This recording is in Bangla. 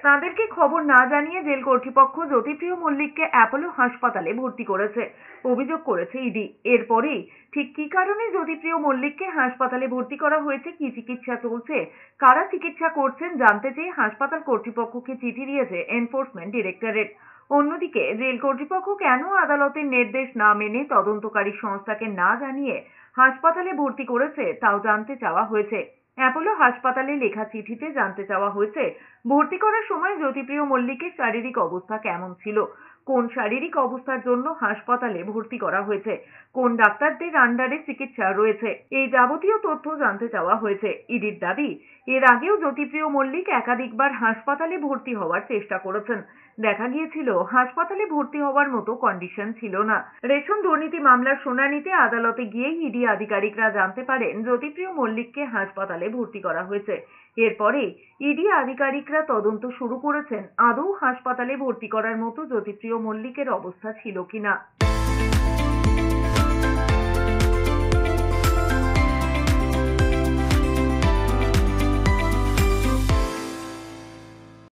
তাদেরকে খবর না জানিয়ে জেল কর্তৃপক্ষ জ্যোতিপ্রিয় মল্লিককে অ্যাপোলো হাসপাতালে ভর্তি করেছে, অভিযোগ করেছে ইডি। এরপরেই ঠিক কী কারণে জ্যোতিপ্রিয় মল্লিককে হাসপাতালে ভর্তি করা হয়েছে, কী চিকিৎসা চলছে, কারা চিকিৎসা করছেন জানতে চেয়ে হাসপাতাল কর্তৃপক্ষকে চিঠি দিয়েছে এনফোর্সমেন্ট ডিরেক্টরেট। অন্যদিকে জেল কর্তৃপক্ষ কেন আদালতের নির্দেশ না মেনে তদন্তকারী সংস্থাকে না জানিয়ে হাসপাতালে ভর্তি করেছে তাও জানতে চাওয়া হয়েছে। অ্যাপোলো হাসপাতালে লেখা চিঠিতে জানতে চাওয়া হয়েছে, ভর্তি করার সময় জ্যোতিপ্রিয় মল্লিকের শারীরিক অবস্থা কেমন ছিল, কোন শারীরিক অবস্থার জন্য হাসপাতালে ভর্তি করা হয়েছে, কোন ডাক্তারদের আন্ডারে চিকিৎসা রয়েছে, এই যাবতীয় তথ্য জানতে চাওয়া হয়েছে। ইডির দাবি, এর আগেও জ্যোতিপ্রিয় মল্লিক একাধিকবার হাসপাতালে ভর্তি হওয়ার চেষ্টা করেছেন। দেখা গিয়েছিল হাসপাতালে ভর্তি হওয়ার মতো কন্ডিশন ছিল না। রেশন দুর্নীতি মামলার শুনানিতে আদালতে গিয়েই ইডি আধিকারিকরা জানতে পারেন জ্যোতিপ্রিয় মল্লিককে হাসপাতালে ভর্তি করা হয়েছে। এরপরে ইডি আধিকারিকরা তদন্ত শুরু করেছেন আদৌ হাসপাতালে ভর্তি করার মতো জ্যোতিপ্রিয় মল্লিকের অবস্থা ছিল কিনা।